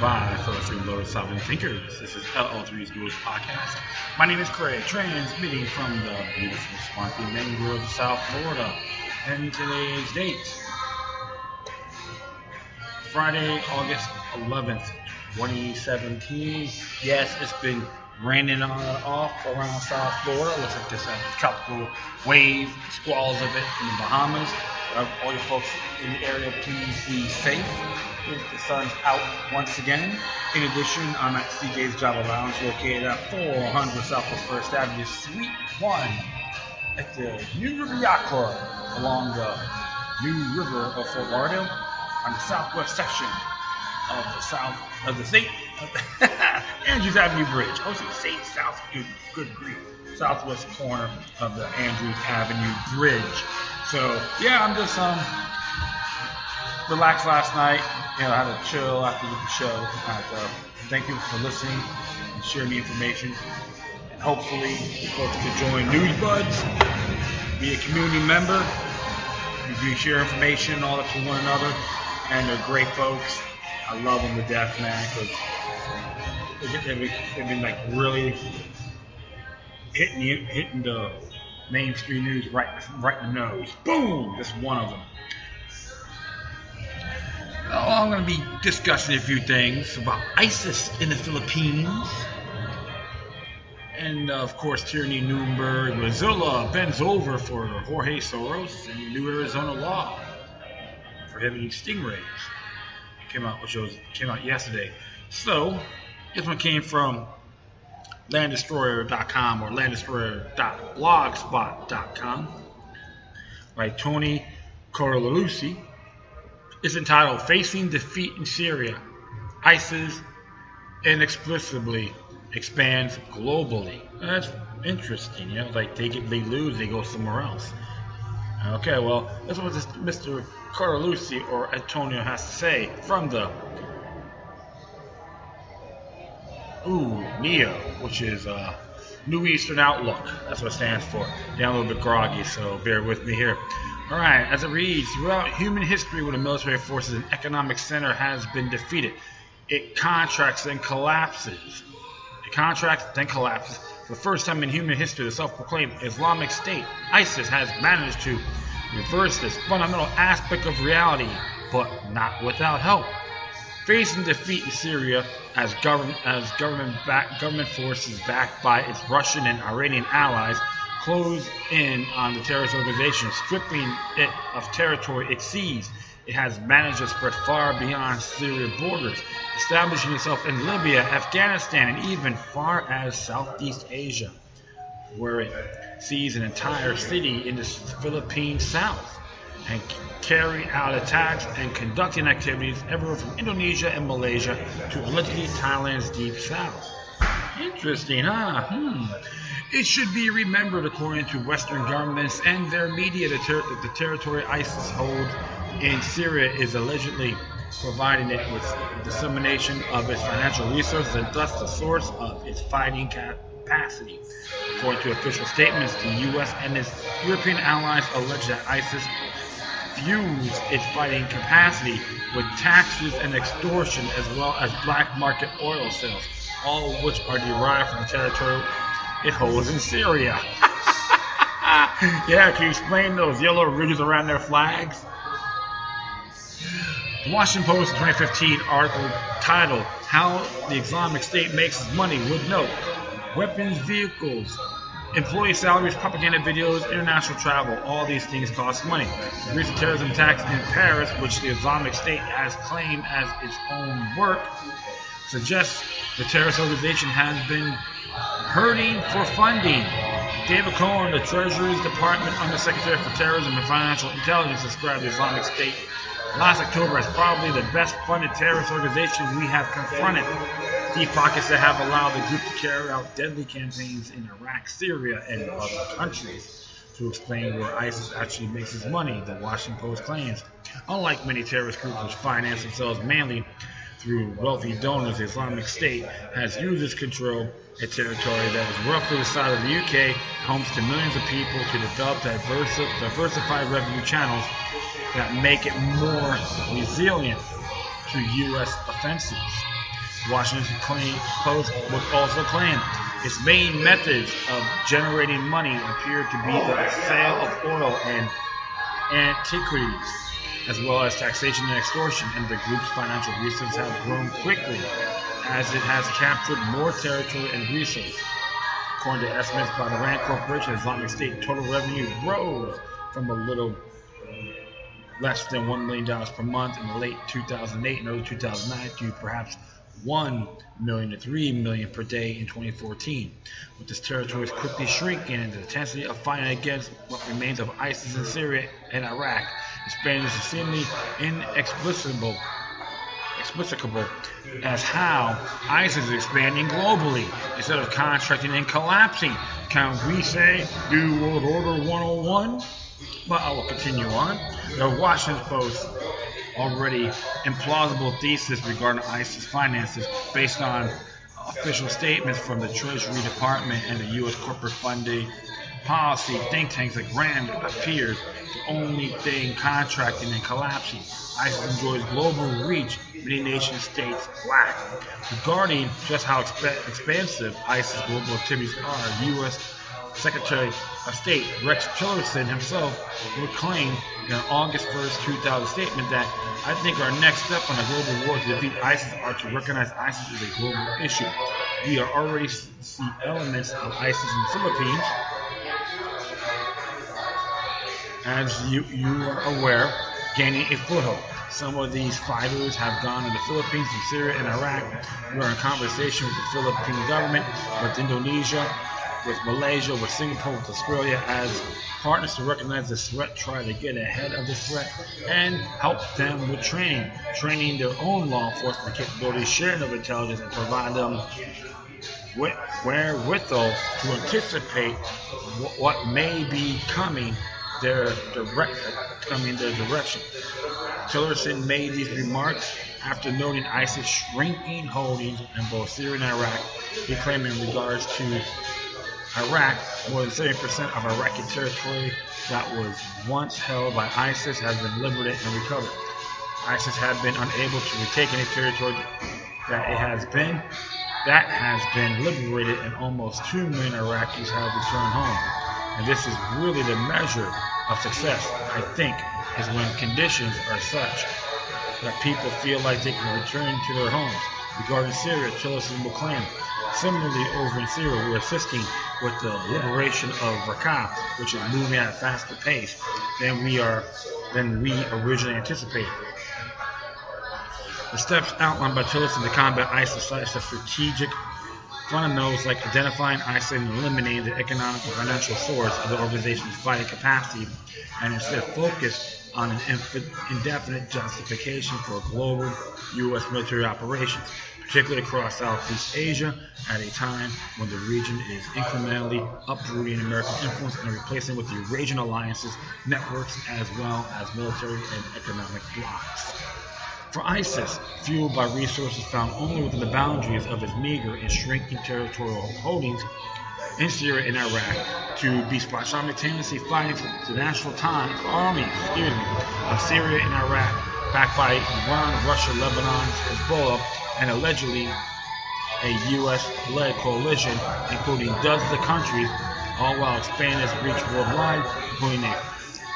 by fellow freeloaders, sovereign thinkers. This is LL3's News Podcast. My name is Craig, transmitting from the beautiful, swampy mangroves of South Florida. And today's date, Friday, August 11th, 2017. Yes, it's been raining on and off around South Florida. Looks like there's a tropical wave, squalls of it in the Bahamas. All you folks in the area, please be safe. The sun's out once again. In addition, I'm at CJ's Java Lounge, located at 400 Southwest 1st Avenue, Suite 1, at the New River Yacht Club, along the New River of Fort Lauderdale, on the southwest section of the state, Andrews Avenue Bridge. I was going to say south, good grief, southwest corner of the Andrews Avenue Bridge. So yeah, I'm just relaxed last night. I had to chill after the show. Thank you for listening and sharing the information. And hopefully, you folks can join News Buds, be a community member. You share information and all that to one another. And they're great folks. I love them to death, man, because they've been like really hitting the mainstream news right in the nose. Boom! That's one of them. Well, I'm going to be discussing a few things about ISIS in the Philippines. And, of course, Tyranny, Nuremberg, Mozilla bends over for Jorge Soros, and new Arizona law prohibiting Stingrays came out yesterday. So, this one came from landdestroyer.com or landdestroyer.blogspot.com by Tony Corlelucci. It's entitled Facing Defeat in Syria. ISIS Inexplicably expands globally. That's interesting, like they lose, they go somewhere else. Okay, well, that's what this Mr. Corlelucci or Antonio has to say from the NEO, which is New Eastern Outlook. That's what it stands for. Yeah, I'm a little bit groggy, so bear with me here. All right, as it reads, throughout human history when the military forces and economic center has been defeated, it contracts, then collapses. For the first time in human history, the self-proclaimed Islamic State, ISIS, has managed to reverse this fundamental aspect of reality, but not without help. Facing defeat in Syria as government forces backed by its Russian and Iranian allies close in on the terrorist organization, stripping it of territory it seized. It has managed to spread far beyond Syria borders, establishing itself in Libya, Afghanistan, and even far as Southeast Asia, where it seized an entire city in the Philippine south and carried out attacks and conducting activities everywhere from Indonesia and Malaysia to allegedly Thailand's deep south. Interesting, huh? It should be remembered, according to Western governments and their media, that the territory ISIS holds in Syria is allegedly providing it with dissemination of its financial resources and thus the source of its fighting capacity. According to official statements, the U.S. and its European allies allege that ISIS fuels its fighting capacity with taxes and extortion, as well as black market oil sales, all of which are derived from the territory it holds in Syria. Yeah, can you explain those yellow ridges around their flags? The Washington Post 2015 article titled How the Islamic State Makes Its Money would note, weapons, vehicles, employee salaries, propaganda videos, international travel, all these things cost money. The recent terrorism attacks in Paris, which the Islamic State has claimed as its own work, suggests the terrorist organization has been hurting for funding. David Cohen, the Treasury's Department Undersecretary for Terrorism and Financial Intelligence, described the Islamic State last October as probably the best funded terrorist organization we have confronted. Deep pockets that have allowed the group to carry out deadly campaigns in Iraq, Syria, and other countries. To explain where ISIS actually makes its money, the Washington Post claims, unlike many terrorist groups which finance themselves mainly through wealthy donors, the Islamic State has used its control a territory that is roughly the size of the UK, homes to millions of people, to develop diversified revenue channels that make it more resilient to U.S. offensives. Washington Post would also claim its main methods of generating money appear to be the sale of oil and antiquities, as well as taxation and extortion, and the group's financial resources have grown quickly as it has captured more territory and resources. According to estimates by the Rand Corporation, Islamic State total revenue rose from a little less than $1 million per month in the late 2008 and early 2009 to perhaps $1 million to $3 million per day in 2014. With this territory quickly shrinking and the intensity of fighting against what remains of ISIS in Syria and Iraq, expanding is seemingly inexplicable as how ISIS is expanding globally instead of contracting and collapsing. Can we say New World Order 101? But I will continue on. The Washington Post already implausible thesis regarding ISIS finances based on official statements from the Treasury Department and the U.S. corporate funding policy think tanks like Rand appears the only thing contracting and collapsing. ISIS enjoys global reach many nation states lack. Regarding just how expansive ISIS global activities are, U.S. Secretary of State Rex Tillerson himself proclaimed in an August 1st, 2000 statement that I think our next step on a global war to defeat ISIS are to recognize ISIS as a global issue. We are already see elements of ISIS in the Philippines. As you are aware, gaining a foothold. Some of these fighters have gone to the Philippines from Syria and Iraq. We are in conversation with the Philippine government, with Indonesia, with Malaysia, with Singapore, with Australia as partners to recognize this threat, try to get ahead of this threat, and help them with training their own law enforcement capabilities, sharing of intelligence, and provide them with wherewithal to anticipate what may be coming their direction. Tillerson made these remarks after noting ISIS shrinking holdings in both Syria and Iraq. He claimed in regards to Iraq, more than 70% of Iraqi territory that was once held by ISIS has been liberated and recovered. ISIS had been unable to retake any territory that has been liberated, and almost 2 million Iraqis have returned home. And this is really the measure of success, I think, is when conditions are such that people feel like they can return to their homes. Regarding Syria, Tillerson will claim, similarly over in Syria, we're assisting with the liberation of Raqqa, which is moving at a faster pace than we originally anticipated. The steps outlined by Tillerson to combat ISIS cites the strategic fundamentals like identifying ISIS and eliminating the economic and financial source of the organization's fighting capacity, and instead focus on an indefinite justification for global U.S. military operations, particularly across Southeast Asia, at a time when the region is incrementally uprooting American influence and replacing with the Eurasian alliances, networks, as well as military and economic blocs. For ISIS, fueled by resources found only within the boundaries of its meager and shrinking territorial holdings in Syria and Iraq, to be simultaneously fighting for the national army of Syria and Iraq, backed by Iran, Russia, Lebanon, Hezbollah, and allegedly a U.S.-led coalition, including dozens of countries, all while expanding its reach worldwide, including a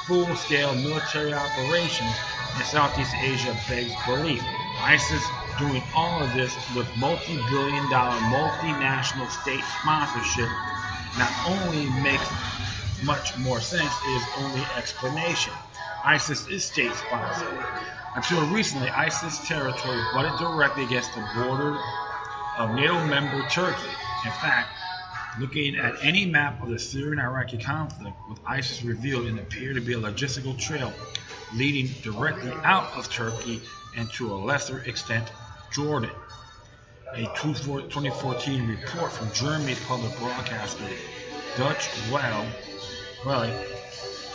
full-scale military operations in Southeast Asia begs belief. ISIS doing all of this with multi-billion-dollar multinational state sponsorship not only makes much more sense, it is only explanation. ISIS is state-sponsored. Until recently, ISIS territory butted directly against the border of NATO member Turkey. In fact, looking at any map of the Syrian-Iraqi conflict, with ISIS revealed and appear to be a logistical trail leading directly out of Turkey and to a lesser extent Jordan. A 2014 report from Germany's public broadcaster Deutsche Welle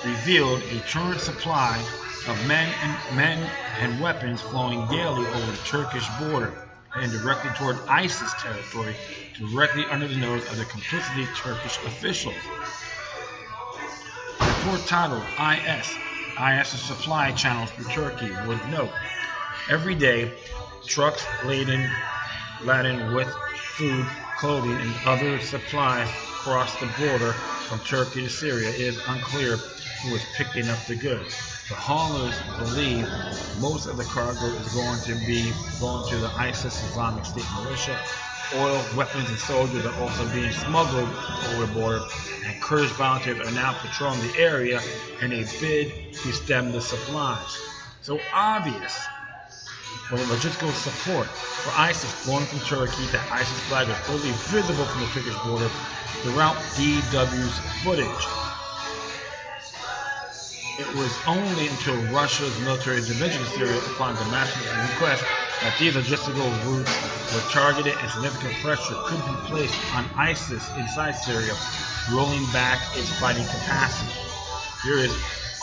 revealed a current supply of men and weapons flowing daily over the Turkish border and directly toward ISIS territory, directly under the nose of the complicity Turkish officials. The report titled IS's supply channels through Turkey would note, every day trucks laden laden with food, clothing, and other supplies across the border from Turkey to Syria. It is unclear who is picking up the goods. The haulers believe most of the cargo is going to the ISIS Islamic State militia. Oil, weapons, and soldiers are also being smuggled over the border, and Kurdish volunteers are now patrolling the area in a bid to stem the supplies. So obvious for the logistical support for ISIS flowing from Turkey, that ISIS flag is fully visible from the Turkish border throughout DW's footage. It was only until Russia's military intervention in Syria upon Damascus' request that these logistical routes were targeted and significant pressure could be placed on ISIS inside Syria, rolling back its fighting capacity. There is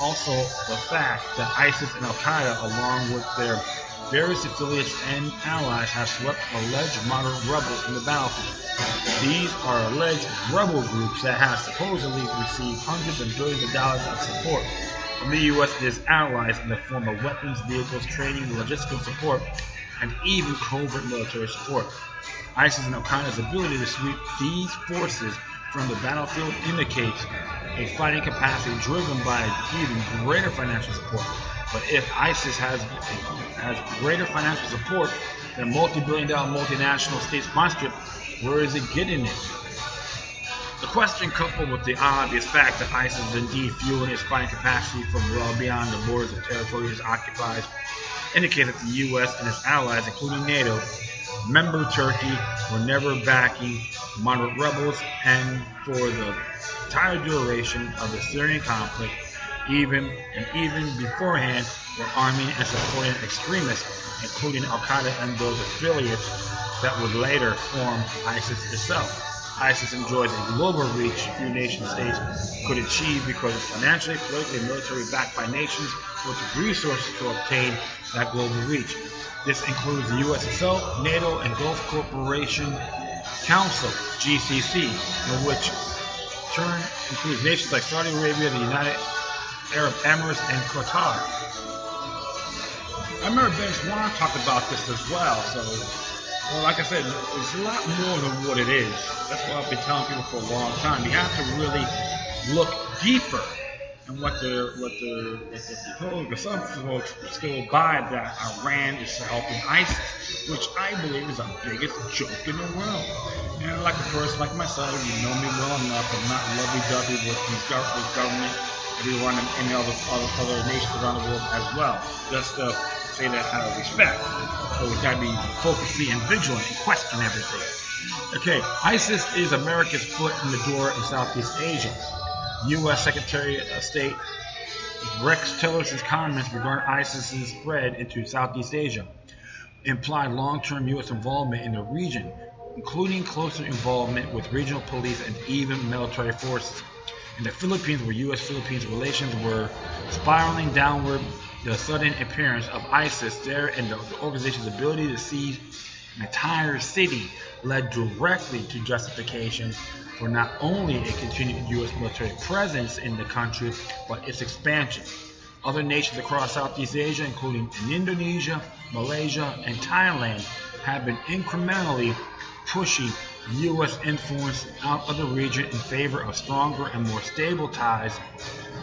also the fact that ISIS and Al-Qaeda, along with their various affiliates and allies, have swept alleged moderate rebels from the battlefield. These are alleged rebel groups that have supposedly received hundreds of billions of dollars of support from the U.S. and its allies in the form of weapons, vehicles, training, logistical support, and even covert military support. ISIS and Al-Qaeda's ability to sweep these forces from the battlefield indicates a fighting capacity driven by even greater financial support. But if ISIS has greater financial support than a multi-billion-dollar multinational state sponsorship, where is it getting it? The question, coupled with the obvious fact that ISIS is indeed fueling its fighting capacity from well beyond the borders of territories it occupies, indicate that the U.S. and its allies, including NATO, member Turkey, were never backing moderate rebels, and for the entire duration of the Syrian conflict, even beforehand, were arming and supporting extremists, including Al-Qaeda and those affiliates that would later form ISIS itself. ISIS enjoys a global reach few nation-states could achieve because it's financially, politically, and military backed by nations with resources to obtain that global reach. This includes the U.S. itself, NATO, and Gulf Cooperation Council, GCC, which in turn includes nations like Saudi Arabia, the United Arab Emirates, and Qatar. I remember Ben Swan talked about this as well, so well, like I said, it's a lot more than what it is. That's what I've been telling people for a long time. You have to really look deeper in what they're proposing. Because some folks still buy that Iran is helping ISIS, which I believe is the biggest joke in the world. And like a person like myself, you know me well enough. I'm not lovey-dovey with these government, everyone, and any other nations around the world as well. Just to say that out of respect. So we gotta be focused and vigilant and question everything. Okay, ISIS is America's foot in the door in Southeast Asia. U.S. Secretary of State Rex Tillerson's comments regarding ISIS's spread into Southeast Asia implied long-term U.S. involvement in the region, including closer involvement with regional police and even military forces. In the Philippines, where U.S.-Philippines relations were spiraling downward, the sudden appearance of ISIS there and the organization's ability to seize an entire city led directly to justification for not only a continued U.S. military presence in the country, but its expansion. Other nations across Southeast Asia, including Indonesia, Malaysia, and Thailand, have been incrementally pushing U.S. influence out of the region in favor of stronger and more stable ties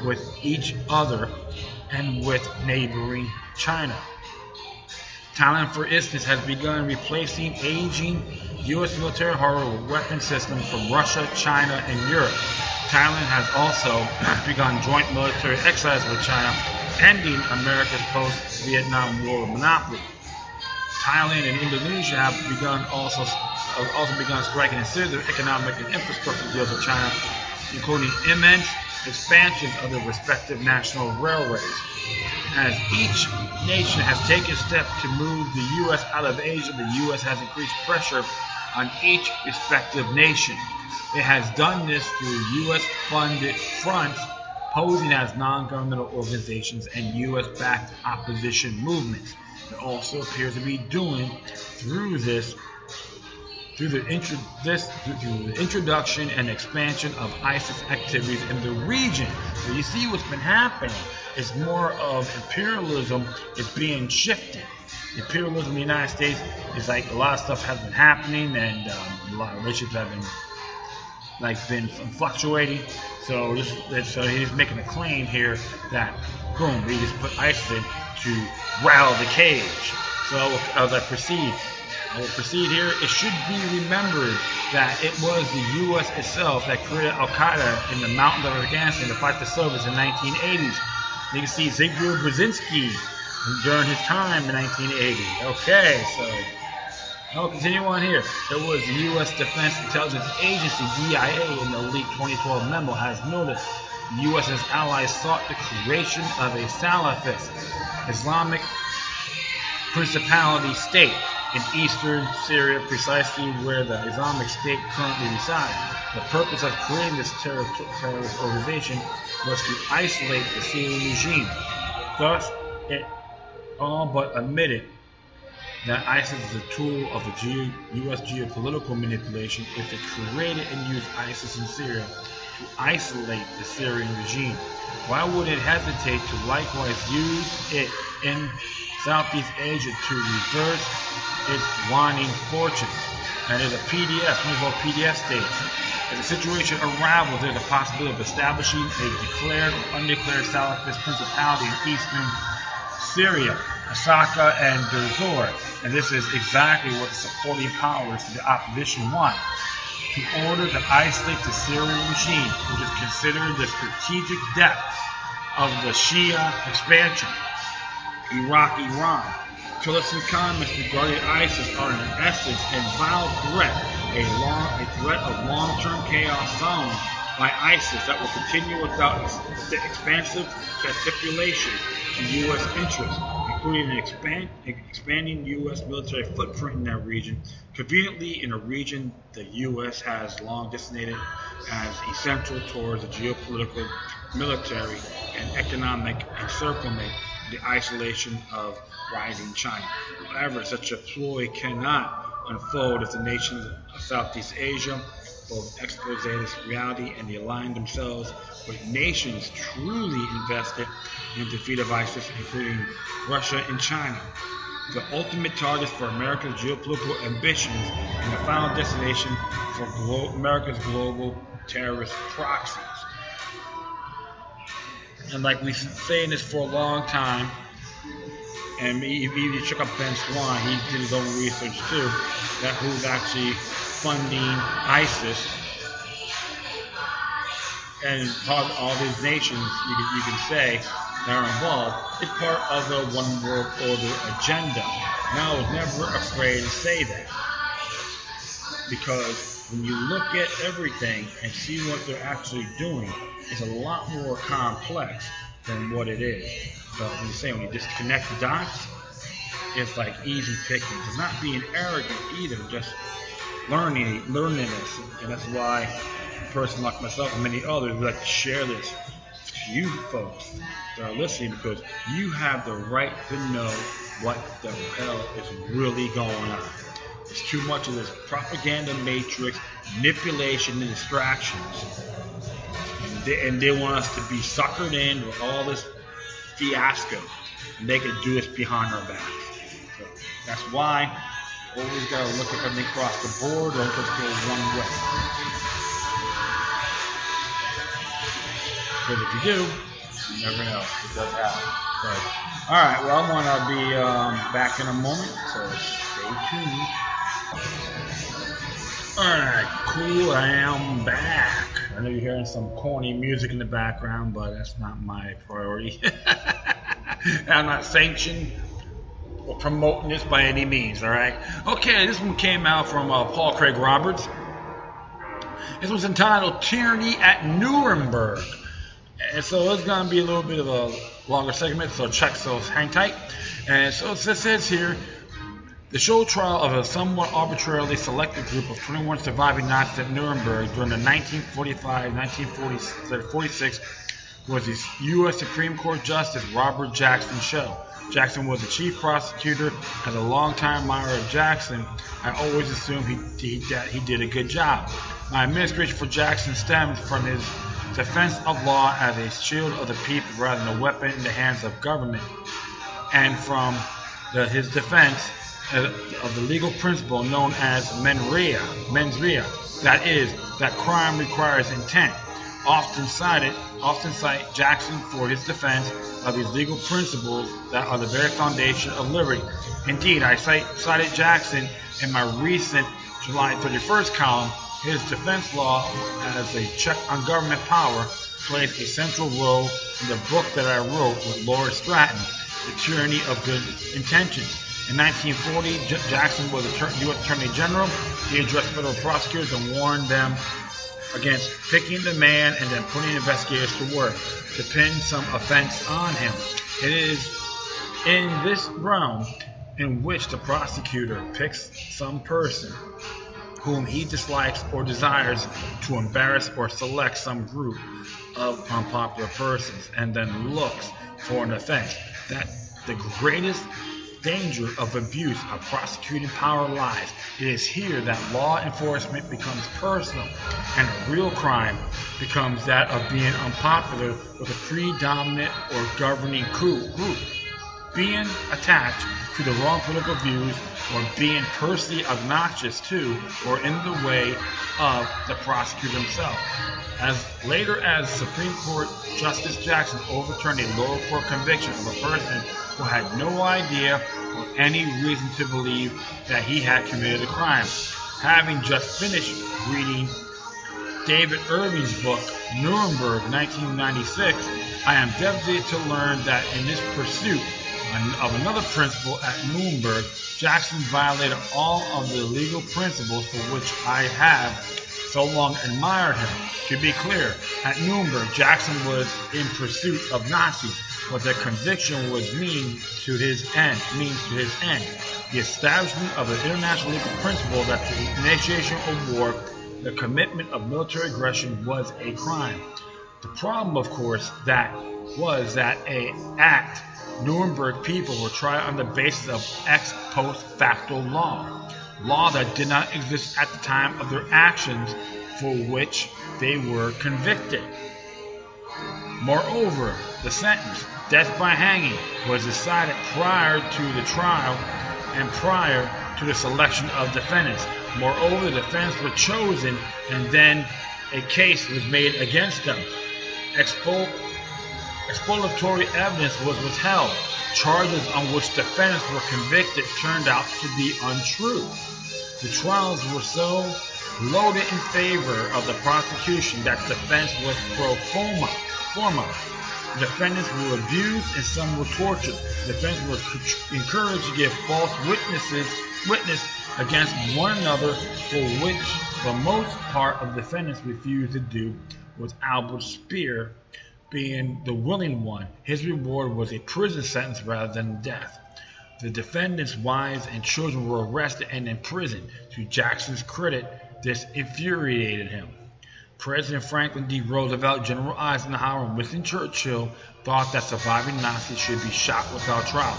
with each other and with neighboring China. Thailand, for instance, has begun replacing aging U.S. military hardware with weapon systems from Russia, China, and Europe. Thailand has also begun joint military exercises with China, ending America's post-Vietnam War monopoly. Thailand and Indonesia have also begun striking considerable economic and infrastructure deals with China, including immense expansions of their respective national railways. As each nation has taken steps to move the U.S. out of Asia, the U.S. has increased pressure on each respective nation. It has done this through U.S.-funded fronts posing as non-governmental organizations and U.S.-backed opposition movements. It also appears to be doing through through the introduction and expansion of ISIS activities in the region. So you see what's been happening is more of imperialism is being shifted. Imperialism in the United States is like a lot of stuff has been happening, and a lot of relationships have been fluctuating. So he's making a claim here that boom, we just put ISIS in to rattle the cage. So as I will proceed here. It should be remembered that it was the U.S. itself that created Al-Qaeda in the mountains of Afghanistan to fight the Soviets in the 1980s. You can see Zbigniew Brzezinski during his time in 1980. Okay, so I'll continue on here. It was the U.S. Defense Intelligence Agency, DIA, in the leaked 2012 memo has noted the U.S. and its allies sought the creation of a Salafist Islamic principality state in eastern Syria, precisely where the Islamic State currently resides. The purpose of creating this terrorist organization was to isolate the Syrian regime. Thus, it all but admitted that ISIS is a tool of the U.S. geopolitical manipulation if it created and used ISIS in Syria to isolate the Syrian regime. Why would it hesitate to likewise use it in Southeast Asia to reverse its waning fortunes? And there's a PDF, one of our PDF states. As the situation unravels, there's a possibility of establishing a declared or undeclared Salafist principality in eastern Syria, Asaka and Derzor. And this is exactly what the supporting powers to the opposition want. To order to isolate the Syrian regime, which is considered the strategic depth of the Shia expansion. Iraq, Iran. Tillerson comments regarding ISIS are in essence a vile threat, a threat of long-term chaos sown by ISIS that will continue without the expansive stipulation to U.S. interests, including an expanding U.S. military footprint in that region, conveniently in a region the U.S. has long designated as essential towards the geopolitical, military, and economic encirclement, the isolation of rising China. However, such a ploy cannot unfold if the nations of Southeast Asia both expose this reality and they align themselves with nations truly invested in the defeat of ISIS, including Russia and China, the ultimate targets for America's geopolitical ambitions and the final destination for America's global terrorist proxies. And like we've been saying this for a long time, and if you check up Ben Swan, he did his own research too, that who's actually funding ISIS and all these nations, you can say, that are involved, is part of the One World Order agenda. And I was never afraid to say that, because when you look at everything and see what they're actually doing, it's a lot more complex than what it is. But when you say, when you disconnect the dots, it's like easy pickings. It's not being arrogant either, just learning this. And that's why a person like myself and many others would like to share this to you folks that are listening, because you have the right to know what the hell is really going on. There's too much of this propaganda matrix, manipulation, and distractions. And they want us to be suckered in with all this fiasco, and they can do this behind our backs. So that's why always got to look at everything across the board, or just go one way. Because if you do, you never know. It does happen. So, all right. Well, I'm gonna be back in a moment, so stay tuned. Alright, cool, I am back. I know you're hearing some corny music in the background, but that's not my priority. I'm not sanctioned or promoting this by any means, alright? Okay, this one came out from Paul Craig Roberts. This one's entitled Tyranny at Nuremberg. And so it's going to be a little bit of a longer segment, so hang tight. And so it says here, the show trial of a somewhat arbitrarily selected group of 21 surviving Nazis at Nuremberg during the 1945-1946 was the U.S. Supreme Court Justice Robert Jackson's show. Jackson was the chief prosecutor. As a longtime admirer of Jackson, I always assumed that he did a good job. My admiration for Jackson stems from his defense of law as a shield of the people rather than a weapon in the hands of government, and from his defense of the legal principle known as mens rea, that is, that crime requires intent. Often cite Jackson for his defense of these legal principles that are the very foundation of liberty. Indeed, I cited Jackson in my recent July 31st column. His defense law as a check on government power plays a central role in the book that I wrote with Lord Stratton, The Tyranny of Good Intentions. In 1940, Jackson was U.S. Attorney General. He addressed federal prosecutors and warned them against picking the man and then putting investigators to work to pin some offense on him. It is in this realm in which the prosecutor picks some person whom he dislikes or desires to embarrass or select some group of unpopular persons and then looks for an offense. That the greatest danger of abuse of prosecuting power lies. It is here that law enforcement becomes personal and a real crime becomes that of being unpopular with a predominant or governing group, being attached to the wrong political views or being personally obnoxious to or in the way of the prosecutor himself. As later as Supreme Court Justice Jackson overturned a lower court conviction of a person who had no idea or any reason to believe that he had committed a crime. Having just finished reading David Irving's book, Nuremberg, 1996, I am devastated to learn that in this pursuit of another principle at Nuremberg, Jackson violated all of the legal principles for which I have so long admired him. To be clear, at Nuremberg, Jackson was in pursuit of Nazis, but the conviction was means to his end. The establishment of the international legal principle that the initiation of war, the commitment of military aggression was a crime. The problem, of course, was that Nuremberg people were tried on the basis of ex post facto law that did not exist at the time of their actions for which they were convicted. Moreover, the sentence, death by hanging, was decided prior to the trial and prior to the selection of defendants. Moreover, the defendants were chosen and then a case was made against them. Exploratory evidence was withheld. Charges on which defendants were convicted turned out to be untrue. The trials were so loaded in favor of the prosecution that defense was pro forma. Defendants were abused and some were tortured. Defendants were encouraged to give false witness against one another, for which the most part of defendants refused to do, with Albert Speer being the willing one. His reward was a prison sentence rather than death. The defendants' wives and children were arrested and imprisoned. To Jackson's credit, this infuriated him. President Franklin D. Roosevelt, General Eisenhower, and Winston Churchill thought that surviving Nazis should be shot without trial.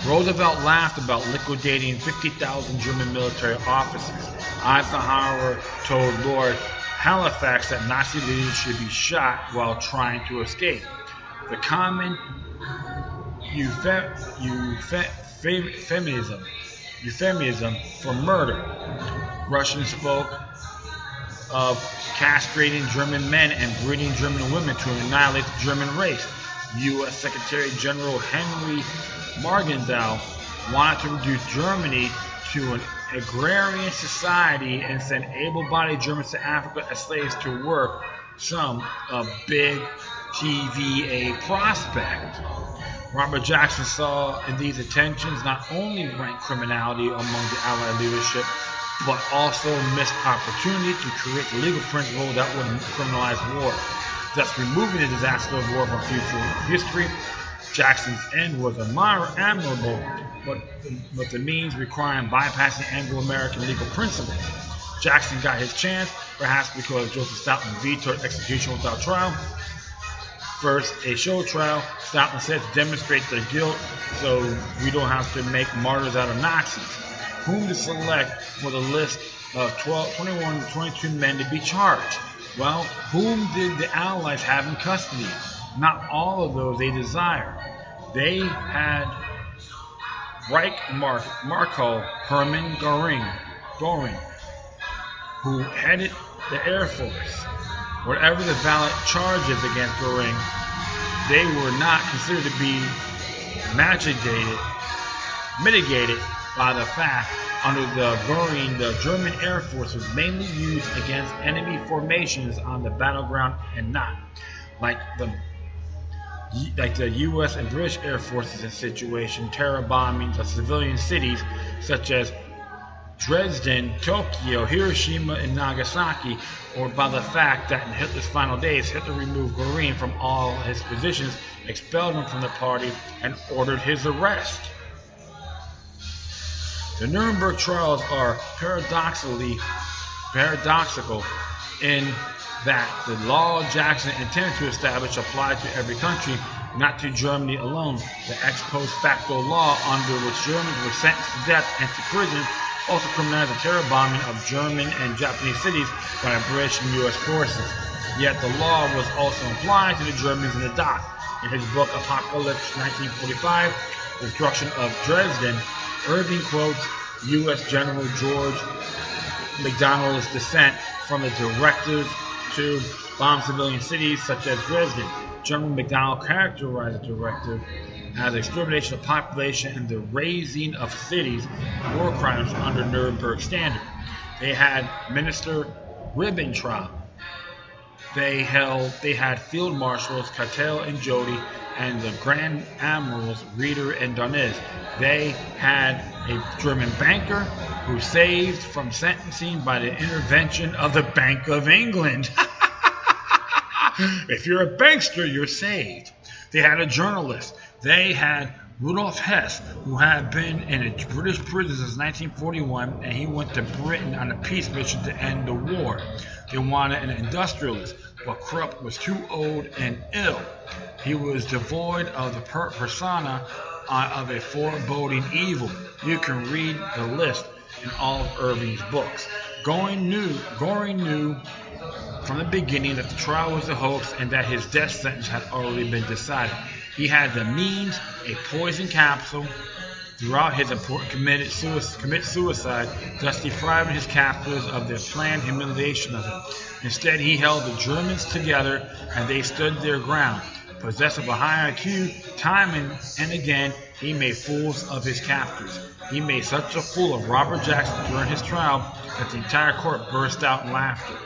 Roosevelt laughed about liquidating 50,000 German military officers. Eisenhower told Lord Halifax that Nazi leaders should be shot while trying to escape. The common euphemism for murder. Russians spoke of castrating German men and breeding German women to annihilate the German race. U.S. Secretary General Henry Morgenthau wanted to reduce Germany to an agrarian society and send able-bodied Germans to Africa as slaves to work, some a big TVA prospect. Robert Jackson saw in these attentions not only rank criminality among the Allied leadership, but also missed opportunity to create the legal principle that would criminalize war, thus removing the disaster of war from future history. Jackson's end was admirable, but the means requiring bypassing Anglo-American legal principles. Jackson got his chance, perhaps because Joseph Stalin vetoed execution without trial. First, a show trial stopped and said to demonstrate their guilt so we don't have to make martyrs out of Nazis. Whom to select for the list of 21 to 22 men to be charged? Well, whom did the Allies have in custody? Not all of those they desire. They had Reich Marshal Hermann Göring, who headed the Air Force. Whatever the valid charges against Göring, they were not considered to be mitigated by the fact under the Göring, the German Air Force was mainly used against enemy formations on the battleground and not like the U.S. and British Air Forces in situation, terror bombings of civilian cities such as Dresden, Tokyo, Hiroshima, and Nagasaki, or by the fact that in Hitler's final days, Hitler removed Göring from all his positions, expelled him from the party, and ordered his arrest. The Nuremberg trials are paradoxical in that the law Jackson intended to establish applied to every country, not to Germany alone. The ex post facto law under which Germans were sentenced to death and to prison also criminalized the terror bombing of German and Japanese cities by British and U.S. forces. Yet the law was also applied to the Germans in the dock. In his book Apocalypse 1945, The Destruction of Dresden, Irving quotes U.S. General George McDonnell's dissent from the directive to bomb civilian cities such as Dresden. General McDonnell characterized the directive as extermination of population and the razing of cities, war crimes under Nuremberg standard. They had Minister Ribbentrop. They had Field Marshals Catel and Jody and the Grand Admirals Reeder and Donez. They had a German banker who saved from sentencing by the intervention of the Bank of England. If you're a bankster, you're saved. They had a journalist. They had Rudolf Hess, who had been in a British prison since 1941, and he went to Britain on a peace mission to end the war. They wanted an industrialist, but Krupp was too old and ill. He was devoid of the persona of a foreboding evil. You can read the list in all of Irving's books. Göring knew from the beginning that the trial was a hoax and that his death sentence had already been decided. He had the means, a poison capsule, throughout his commit suicide, thus depriving his captors of their planned humiliation of him. Instead, he held the Germans together, and they stood their ground. Possessed of a high IQ, time and again, he made fools of his captors. He made such a fool of Robert Jackson during his trial that the entire court burst out in laughter.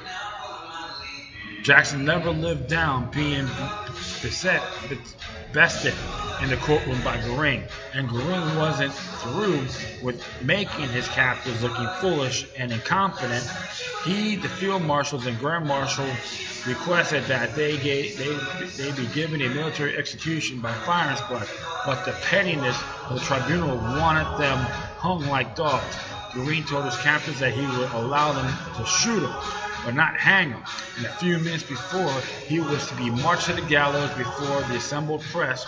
Jackson never lived down being bested in the courtroom by Göring, and Göring wasn't through with making his captors looking foolish and incompetent. He, the field marshals and grand marshal, requested that they be given a military execution by firing squad, but the pettiness of the tribunal wanted them hung like dogs. Göring told his captors that he would allow them to shoot him, but not hang him. And a few minutes before, he was to be marched to the gallows before the assembled press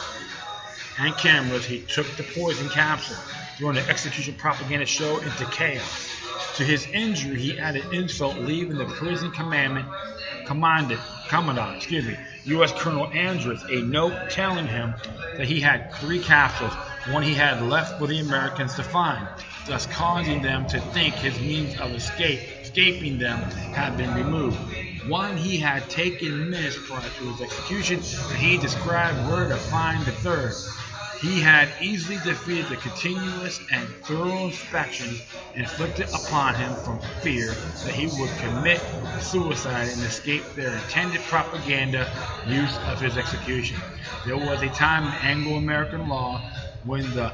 and cameras. He took the poison capsule, throwing the execution propaganda show into chaos. To his injury, he added insult, leaving the prison commandant, U.S. Colonel Andrews, a note telling him that he had 3 capsules, one he had left for the Americans to find, thus causing them to think his means of escaping them had been removed. One he had taken minutes prior to his execution, and he described where to find the 3rd. He had easily defeated the continuous and thorough inspections inflicted upon him from fear that he would commit suicide and escape their intended propaganda use of his execution. There was a time in Anglo-American law when the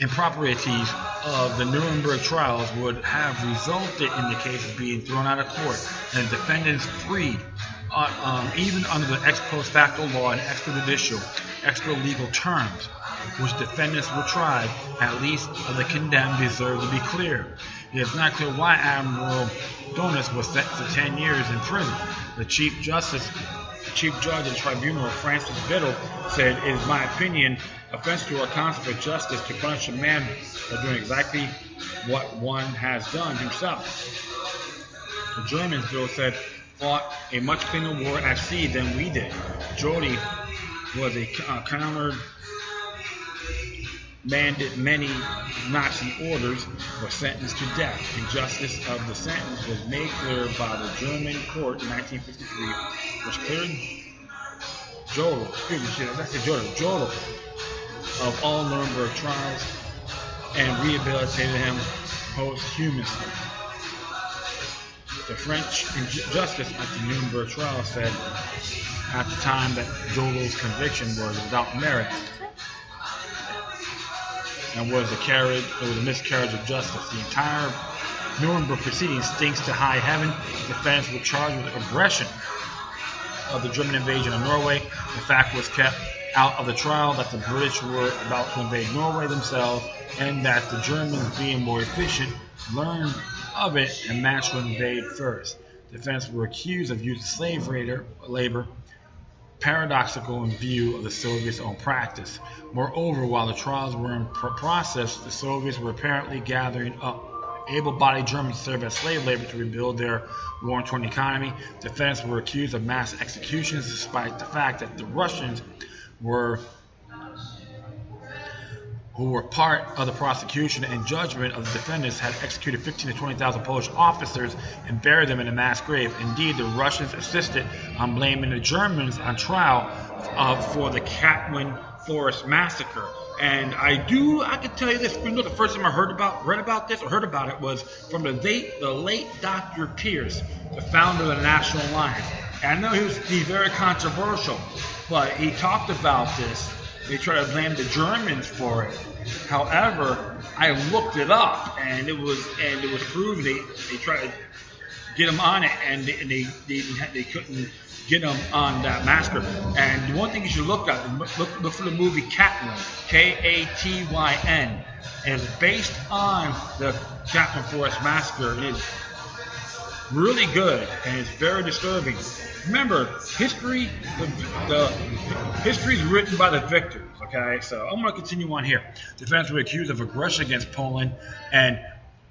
improprieties of the Nuremberg trials would have resulted in the cases being thrown out of court and defendants freed, even under the ex post facto law and extra legal terms, which defendants were tried, at least of the condemned, deserve to be clear. It is not clear why Admiral Donis was sentenced to 10 years in prison. The Chief Judge of the Tribunal, Francis Biddle, said, "It is my opinion offensive to our concept of justice to punish a man for doing exactly what one has done himself." The Germans, Bill said, fought a much cleaner war at sea than we did. Jody was a countermanded many Nazi orders, was sentenced to death. Injustice of the sentence was made clear by the German court in 1953, which cleared Jodl of all Nuremberg trials and rehabilitated him posthumously. The French justice at the Nuremberg trial said at the time that Jodl's conviction was without merit and was a miscarriage of justice. The entire Nuremberg proceedings stinks to high heaven. The defense was charged with aggression of the German invasion of Norway. The fact was kept out of the trial that the British were about to invade Norway themselves, and that the Germans, being more efficient, learned of it and managed to invade first. The defense were accused of using slave labor, paradoxical in view of the Soviets' own practice. Moreover, while the trials were in process, the Soviets were apparently gathering up able-bodied Germans to serve as slave labor to rebuild their war-torn economy. The defense were accused of mass executions, despite the fact that the Russians who were part of the prosecution and judgment of the defendants had executed 15 to 20,000 Polish officers and buried them in a mass grave. Indeed, the Russians insisted on blaming the Germans on trial for the Katyn Forest massacre. And I can tell you this, the first time I read about it was from the late Dr. Pierce, the founder of the National Alliance. And I know he's very controversial, but he talked about this. They try to blame the Germans for it. However, I looked it up, and it was proved they tried to get him on it, and they couldn't get him on that massacre. And the one thing you should look at, look for the movie Katyn, Katyn, and it's based on the Katyn Forest massacre. It is really good, and it's very disturbing. Remember, history is written by the victors, okay? So I'm going to continue on here. Defendants were accused of aggression against Poland, and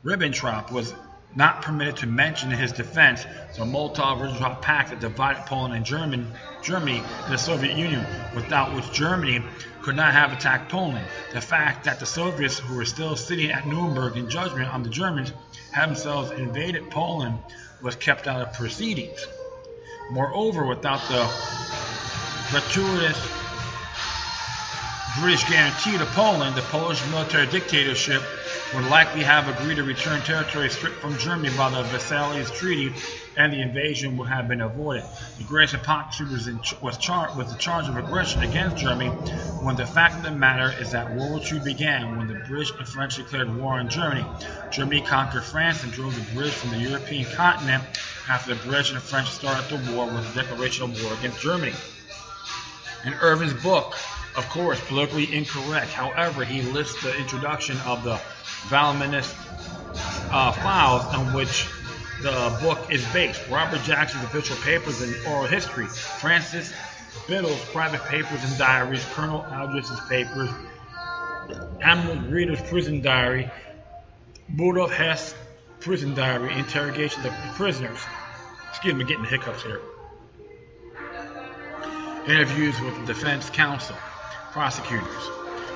Ribbentrop was not permitted to mention in his defense the Molotov-Ribbentrop Pact that divided Poland and Germany and the Soviet Union, without which Germany could not have attacked Poland. The fact that the Soviets, who were still sitting at Nuremberg in judgment on the Germans, had themselves invaded Poland was kept out of proceedings. Moreover, without the gratuitous British guarantee to Poland, the Polish military dictatorship would likely have agreed to return territory stripped from Germany by the Versailles Treaty, and the invasion would have been avoided. The greatest hypocrisy was charged with the charge of aggression against Germany, when the fact of the matter is that World War II began when the British and French declared war on Germany. Germany conquered France and drove the British from the European continent after the British and the French started the war with a declaration of war against Germany. In Irving's book, of course, politically incorrect. However, he lists the introduction of the voluminous files on which the book is based. Robert Jackson's official papers and oral history, Francis Biddle's private papers and diaries, Colonel Aldrich's papers, Admiral Greeter's prison diary, Rudolf Hess' prison diary, interrogations of prisoners. Excuse me, getting the hiccups here. Interviews with the defense counsel, prosecutors,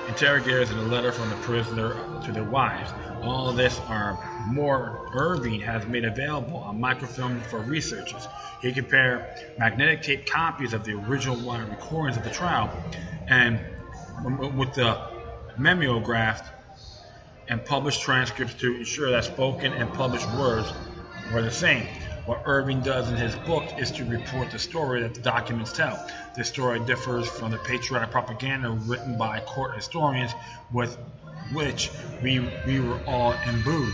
interrogators, and a letter from the prisoner to their wives. All of this are more Irving has made available on microfilm for researchers. He compared magnetic tape copies of the original wire recordings of the trial and with the mimeographed and published transcripts to ensure that spoken and published words were the same. What Irving does in his book is to report the story that the documents tell. This story differs from the patriotic propaganda written by court historians with which we were all imbued.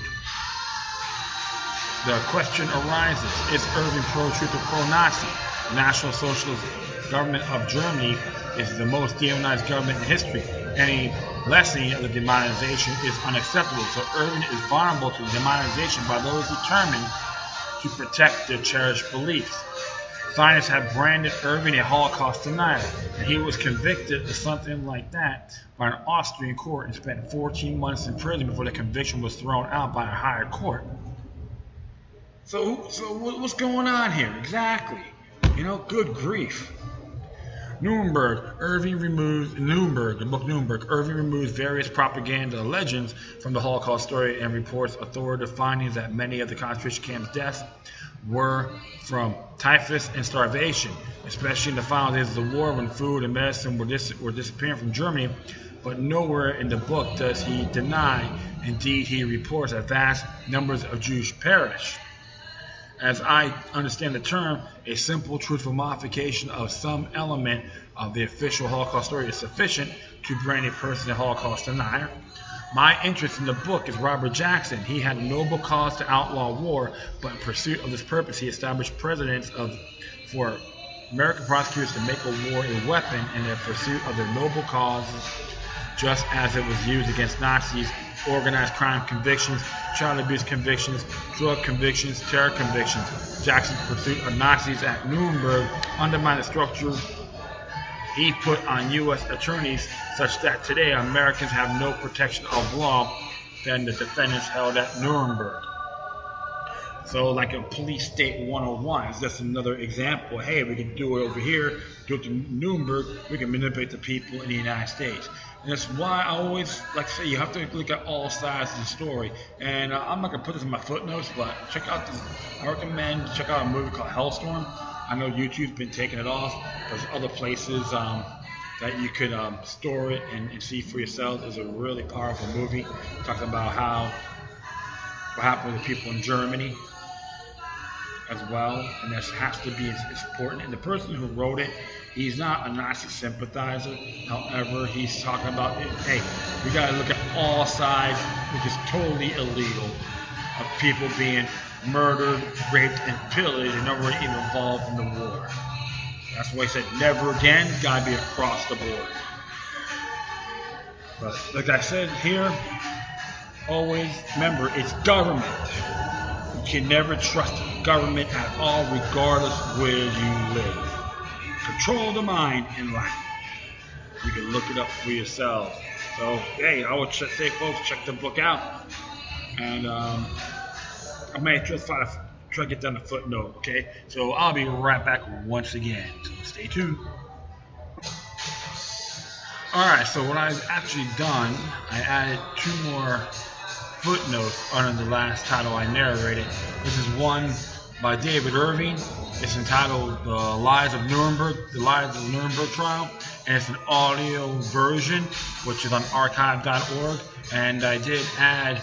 The question arises, is Irving pro-truth or pro-Nazi? The National Socialist government of Germany is the most demonized government in history. Any lessening of the demonization is unacceptable, so Irving is vulnerable to demonization by those determined to protect their cherished beliefs. Scientists have branded Irving a Holocaust denier, and he was convicted of something like that by an Austrian court and spent 14 months in prison before the conviction was thrown out by a higher court. So what's going on here exactly? You know, good grief. Nuremberg, the book Nuremberg, Irving removes various propaganda legends from the Holocaust story and reports authoritative findings that many of the concentration camps' deaths were from typhus and starvation, especially in the final days of the war when food and medicine were disappearing from Germany. But nowhere in the book does he deny, indeed he reports that vast numbers of Jews perished. As I understand the term, a simple, truthful modification of some element of the official Holocaust story is sufficient to brand a person a Holocaust denier. My interest in the book is Robert Jackson. He had a noble cause to outlaw war, but in pursuit of this purpose, he established precedents for American prosecutors to make a war a weapon in their pursuit of their noble cause, just as it was used against Nazis, organized crime convictions, child abuse convictions, drug convictions, terror convictions. Jackson's pursuit of Nazis at Nuremberg undermined the structure he put on U.S. attorneys, such that today Americans have no protection of law than the defendants held at Nuremberg. So like a police state 101 is just another example. Hey, we can do it over here, do it to Nuremberg, we can manipulate the people in the United States. And that's why I always like to say you have to look at all sides of the story. And I'm not going to put this in my footnotes, but I recommend check out a movie called Hellstorm. I know YouTube's been taking it off. There's other places that you could store it and see for yourself. It's a really powerful movie talking about what happened with the people in Germany as well, and that has to be it's important. And the person who wrote it, he's not a Nazi sympathizer. However, he's talking about, hey, we got to look at all sides, which is totally illegal, of people being murdered, raped, and pillaged, and never even involved in the war. That's why he said never again. Got to be across the board. But like I said here, always remember it's government. You can never trust government at all, regardless where you live. Control the mind in life. You can look it up for yourselves. So, hey, I would say, folks, check the book out. And I may just try to get down the footnote, okay? So I'll be right back once again. So stay tuned. Alright, so what I've actually done, I added 2 more footnotes under the last title I narrated. This is one by David Irving. It's entitled The Lies of Nuremberg, The Lies of the Nuremberg Trial, and it's an audio version, which is on archive.org. And I did add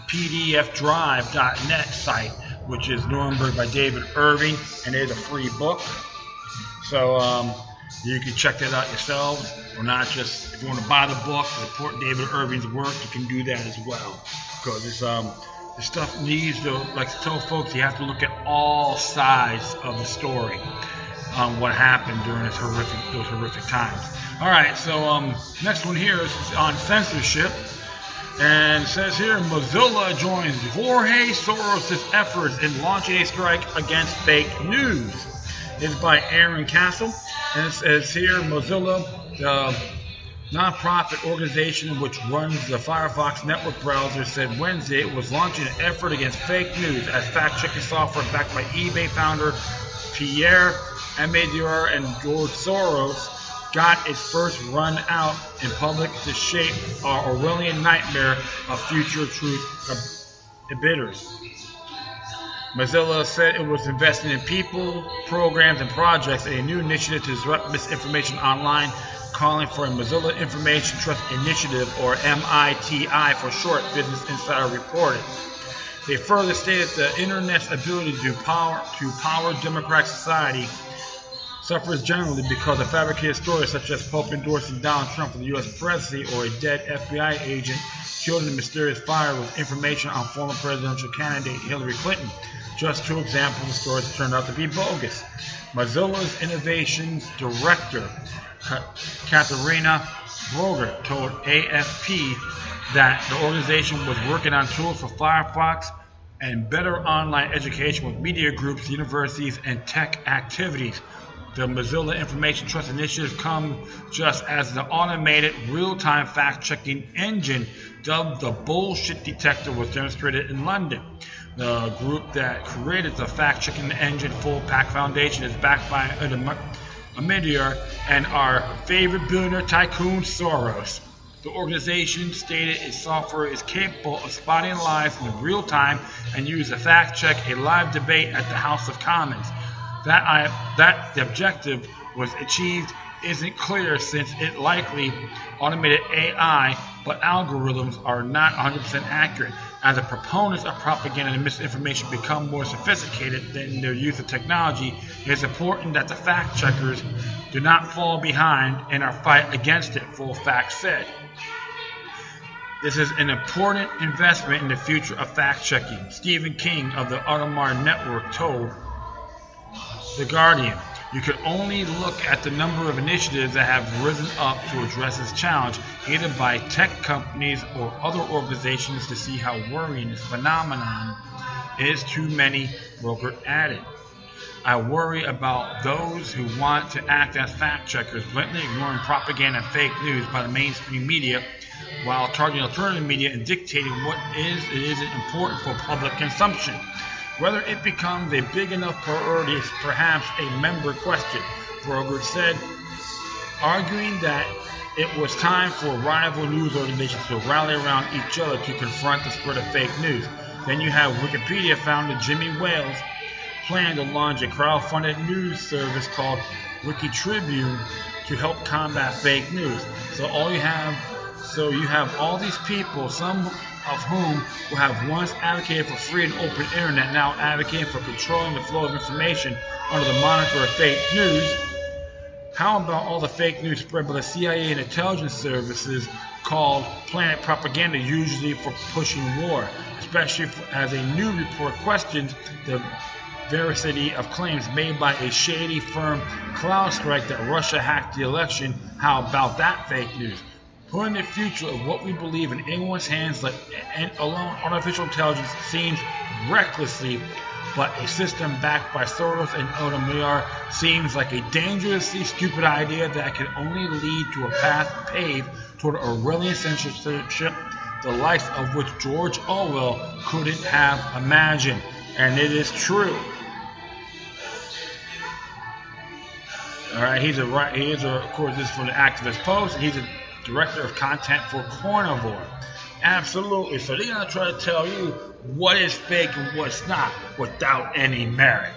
pdfdrive.net site, which is Nuremberg by David Irving, and it's a free book. So you can check that out yourselves, or not just if you want to buy the book, support David Irving's work, you can do that as well. Because it's this stuff needs to, like to tell folks, you have to look at all sides of the story on what happened during those horrific times. All right, so next one here is on censorship, and it says here Mozilla joins Jorge Soros' efforts in launching a strike against fake news. It's by Aaron Castle, and it says here Mozilla, the non-profit organization which runs the Firefox network browser, said Wednesday it was launching an effort against fake news as fact-checking software backed by eBay founder Pierre Amador and George Soros got its first run out in public to shape our Orwellian nightmare of future truth bidders. Mozilla said it was investing in people, programs, and projects in a new initiative to disrupt misinformation online, calling for a Mozilla Information Trust Initiative, or MITI for short, Business Insider reported. They further stated the Internet's ability to power democratic society suffers generally because of fabricated stories such as Pope endorsing Donald Trump for the U.S. presidency or a dead FBI agent killed in a mysterious fire with information on former presidential candidate Hillary Clinton. Just two examples of stories that turned out to be bogus. Mozilla's innovations director, Katharina Broger, told AFP that the organization was working on tools for Firefox and better online education with media groups, universities, and tech activities. The Mozilla Information Trust Initiative comes just as the automated real-time fact-checking engine dubbed the Bullshit Detector was demonstrated in London. The group that created the fact-checking engine, Full Pack Foundation, is backed by a meteor and our favorite billionaire tycoon, Soros. The organization stated its software is capable of spotting lies in real time and use to fact-check a live debate at the House of Commons. That the objective was achieved isn't clear since it likely automated AI, but algorithms are not 100% accurate. As the proponents of propaganda and misinformation become more sophisticated in their use of technology, it is important that the fact-checkers do not fall behind in our fight against it, Full Fact said. This is an important investment in the future of fact-checking, Stephen King of the Audemars Network told The Guardian. You can only look at the number of initiatives that have risen up to address this challenge, either by tech companies or other organizations, to see how worrying this phenomenon is to many, Broker added. I worry about those who want to act as fact-checkers, blatantly ignoring propaganda and fake news by the mainstream media, while targeting alternative media and dictating what is and isn't important for public consumption. Whether it becomes a big enough priority is perhaps a member question, Broger said, arguing that it was time for rival news organizations to rally around each other to confront the spread of fake news. Then you have Wikipedia founder Jimmy Wales plan to launch a crowdfunded news service called Wikitribune to help combat fake news. So you have all these people, some of whom will have once advocated for free and open internet, now advocating for controlling the flow of information under the moniker of fake news. How about all the fake news spread by the CIA and intelligence services called Planet Propaganda, usually for pushing war, especially as a new report questions the veracity of claims made by a shady firm, CrowdStrike, that Russia hacked the election? How about that fake news? Putting the future of what we believe in anyone's hands, let alone artificial intelligence, seems recklessly, but a system backed by Soros and Odomir seems like a dangerously stupid idea that can only lead to a path paved toward Orwellian censorship, the likes of which George Orwell couldn't have imagined. And it is true. All right, he is of course, this is from the Activist Post. He's a director of content for Carnivore. Absolutely. So they're going to try to tell you what is fake and what's not without any merit.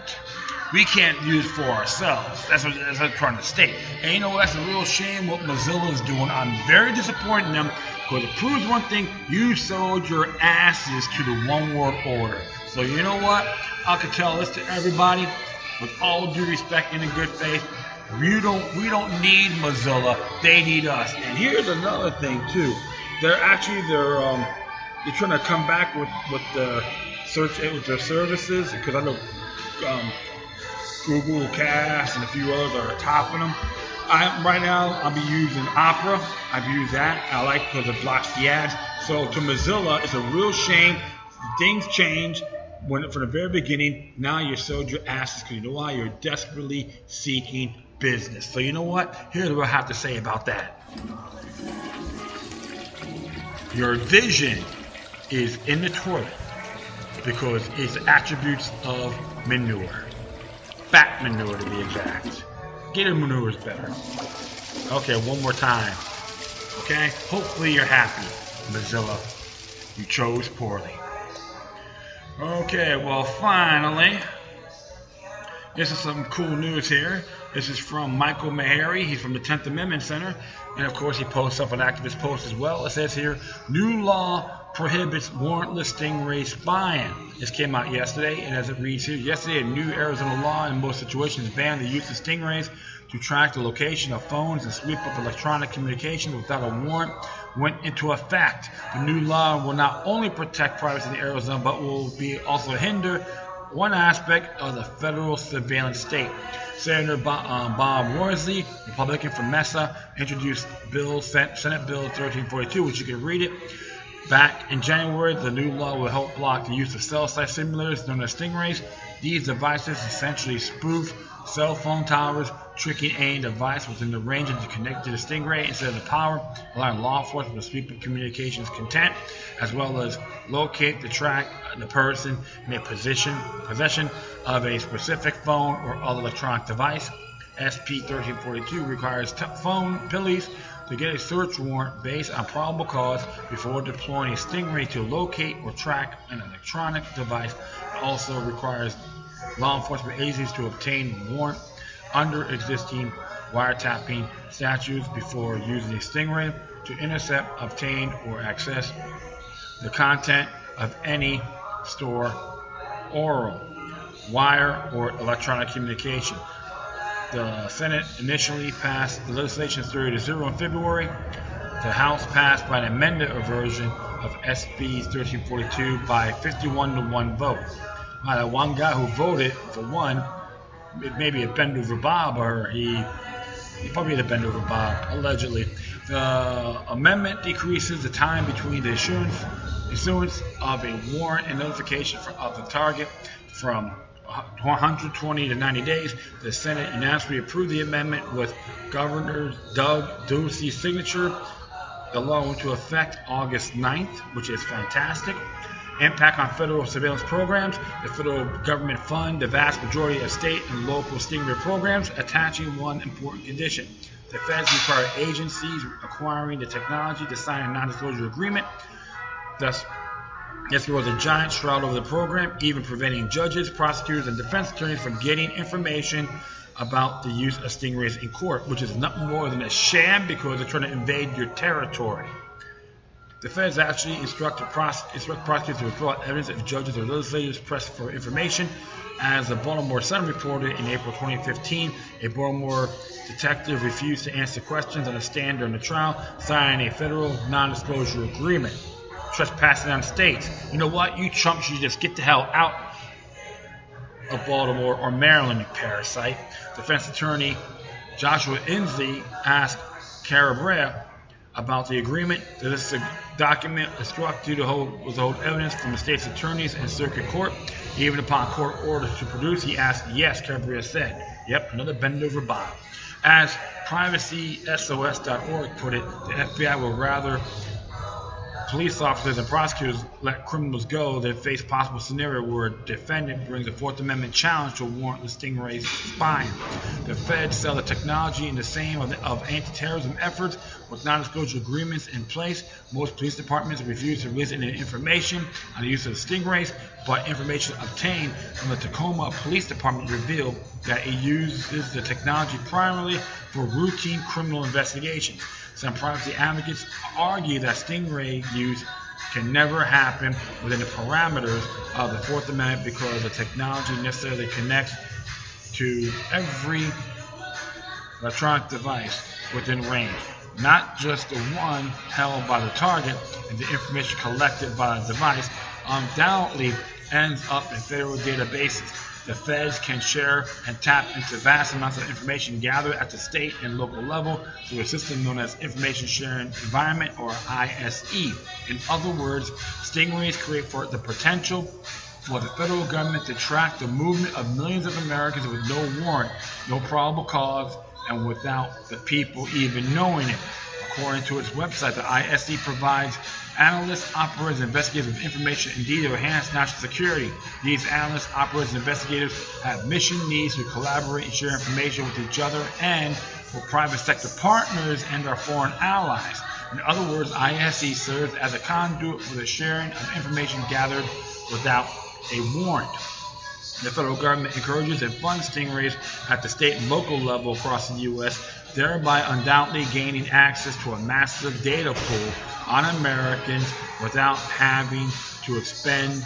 We can't use it for ourselves. That's what I'm trying to state. And you know what? That's a real shame what Mozilla is doing. I'm very disappointed in them because it proves one thing. You sold your asses to the one world order. So you know what? I can tell this to everybody with all due respect and in good faith. We don't need Mozilla. They need us. And here's another thing too. They're trying to come back with the search with their services, because I know Google Cast and a few others are topping them. Right now I'll be using Opera. I've used that. I like because it blocks the ads. So to Mozilla, it's a real shame. Things change. From the very beginning, now you sold your asses because you know why? You're desperately seeking business. So you know what? Here's what I have to say about that. Your vision is in the toilet because it's attributes of manure. Fat manure to be exact. Gator manure is better. Okay, one more time. Okay? Hopefully you're happy, Mozilla. You chose poorly. Okay, well, finally, this is some cool news here. This is from Michael Meharry. He's from the 10th Amendment Center. And, of course, he posts up an Activist Post as well. It says here, new law prohibits warrantless Stingray spying. This came out yesterday, and as it reads here, yesterday a new Arizona law in most situations banned the use of stingrays to track the location of phones and sweep up electronic communications without a warrant went into effect. The new law will not only protect privacy in Arizona, but will be also hinder one aspect of the federal surveillance state. Senator Bob Worsley, Republican from Mesa, introduced Senate Bill 1342, which you can read it. Back in January, the new law will help block the use of cell site simulators known as Stingrays. These devices essentially spoof cell phone towers, tricking any device within the range of the connected to the Stingray instead of the power, allowing law enforcement to sweep up communications content, as well as locate, track the person in possession of a specific phone or other electronic device. SP 1342 requires phone police to get a search warrant based on probable cause before deploying a Stingray to locate or track an electronic device. It also requires law enforcement agencies to obtain a warrant under existing wiretapping statutes before using a Stingray to intercept, obtain, or access the content of any store, oral, wire, or electronic communication. The Senate initially passed the legislation 30-0 in February. The House passed by an amended version of SB 1342 by 51-1 vote. That one guy who voted for one, maybe a bend over Bob, or he probably had a bend over Bob, allegedly. The amendment decreases the time between the issuance of a warrant and notification of the target from 120 to 90 days. The Senate unanimously approved the amendment with Governor Doug Ducey's signature. The law went into effect August 9th, which is fantastic. Impact on federal surveillance programs. The federal government fund the vast majority of state and local Stingray programs, attaching one important condition. The feds require agencies acquiring the technology to sign a non-disclosure agreement. Thus, this was a giant shroud over the program, even preventing judges, prosecutors, and defense attorneys from getting information about the use of Stingrays in court, which is nothing more than a sham because they're trying to invade your territory. The feds actually instruct prosecutors to withdraw evidence if judges or legislators press for information. As the Baltimore Sun reported in April 2015, a Baltimore detective refused to answer questions on the stand during the trial, signing a federal non-disclosure agreement. Trespassing on states. You know what? You chumps should just get the hell out of Baltimore or Maryland, you parasite. Defense attorney Joshua Inslee asked Cabrera about the agreement. This document instructed to hold evidence from the state's attorneys and circuit court. Even upon court orders to produce, he asked, yes, Cabrera said. Yep, another bend over Bob. As privacysos.org put it, the FBI will rather police officers and prosecutors let criminals go than face possible scenario where a defendant brings a Fourth Amendment challenge to a warrantless Stingray spying. The feds sell the technology in the same of anti-terrorism efforts with non-disclosure agreements in place. Most police departments refuse to release any information on the use of the Stingrays, but information obtained from the Tacoma Police Department revealed that it uses the technology primarily for routine criminal investigations. Some privacy advocates argue that Stingray use can never happen within the parameters of the Fourth Amendment because the technology necessarily connects to every electronic device within range, not just the one held by the target, and the information collected by the device undoubtedly ends up in federal databases. The feds can share and tap into vast amounts of information gathered at the state and local level through a system known as Information Sharing Environment, or ISE. In other words, Stingrays create for the potential for the federal government to track the movement of millions of Americans with no warrant, no probable cause, and without the people even knowing it. According to its website, the ISE provides analysts, operators, and investigators with information indeed to enhance national security. These analysts, operators, and investigators have mission needs to collaborate and share information with each other and with private sector partners and our foreign allies. In other words, ISE serves as a conduit for the sharing of information gathered without a warrant. The federal government encourages and funds Stingrays at the state and local level across the U.S., thereby undoubtedly gaining access to a massive data pool on Americans without having to expend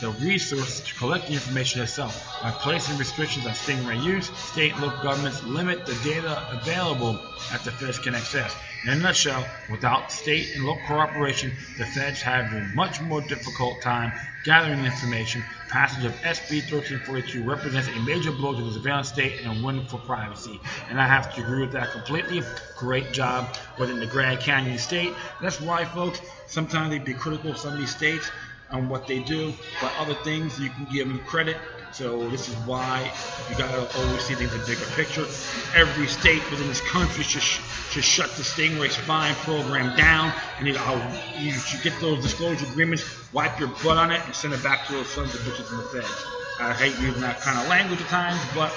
the resources to collect the information itself. By placing restrictions on Stingray use, state and local governments limit the data available that the feds can access. In a nutshell, without state and local cooperation, the feds have a much more difficult time gathering information. Passage of SB 1342 represents a major blow to the surveillance state and a win for privacy. And I have to agree with that completely. Great job within the Grand Canyon state. That's why, folks, sometimes they be critical of some of these states on what they do, but other things you can give them credit. So this is why you gotta always see things in a bigger picture. Every state within this country should shut the Stingray spying program down, and you should get those disclosure agreements, wipe your butt on it, and send it back to those sons of bitches in the feds. I hate using that kind of language at times, but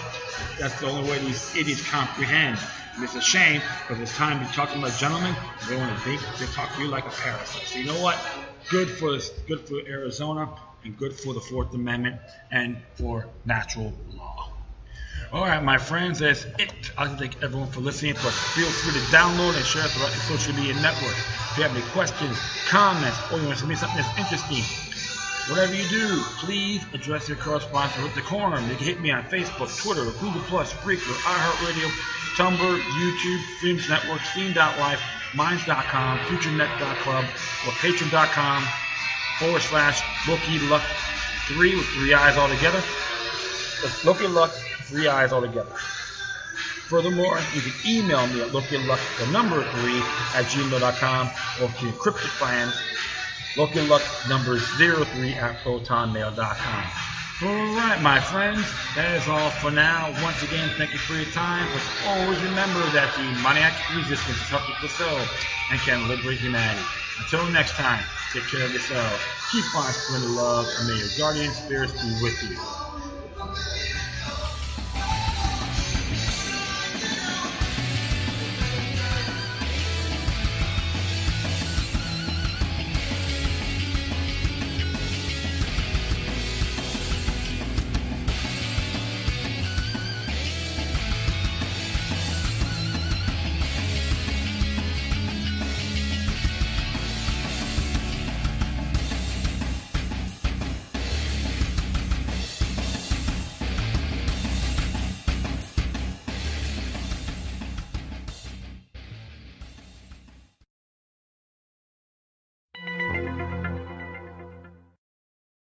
that's the only way these idiots comprehend. And it's a shame, because it's time to be talking about gentlemen, they want to think they talk to you like a parasite. So you know what? Good for Arizona, and good for the Fourth Amendment, and for natural law. All right, my friends, that's it. I'd like to thank everyone for listening to us. Feel free to download and share throughout your social media networks. If you have any questions, comments, or you want to send me something that's interesting, whatever you do, please address your correspondence with the Corner. You can hit me on Facebook, Twitter, Google+, Spreaker, iHeartRadio, Tumblr, YouTube, Streams Network, Steam.life, Minds.com, FutureNet.club, or Patreon.com/LokiLuck3 with 3 eyes altogether. That's LokiLuck, 3 eyes altogether. Furthermore, you can email me at LokiLuck3@gmail.com, or if you encrypted plans, LokiLuck03@protonmail.com. Alright, my friends, that is all for now. Once again, thank you for your time. But always remember that the demoniac resistance is healthy for soul and can liberate humanity. Until next time, take care of yourselves. Keep on spreading love, and may your guardian spirits be with you.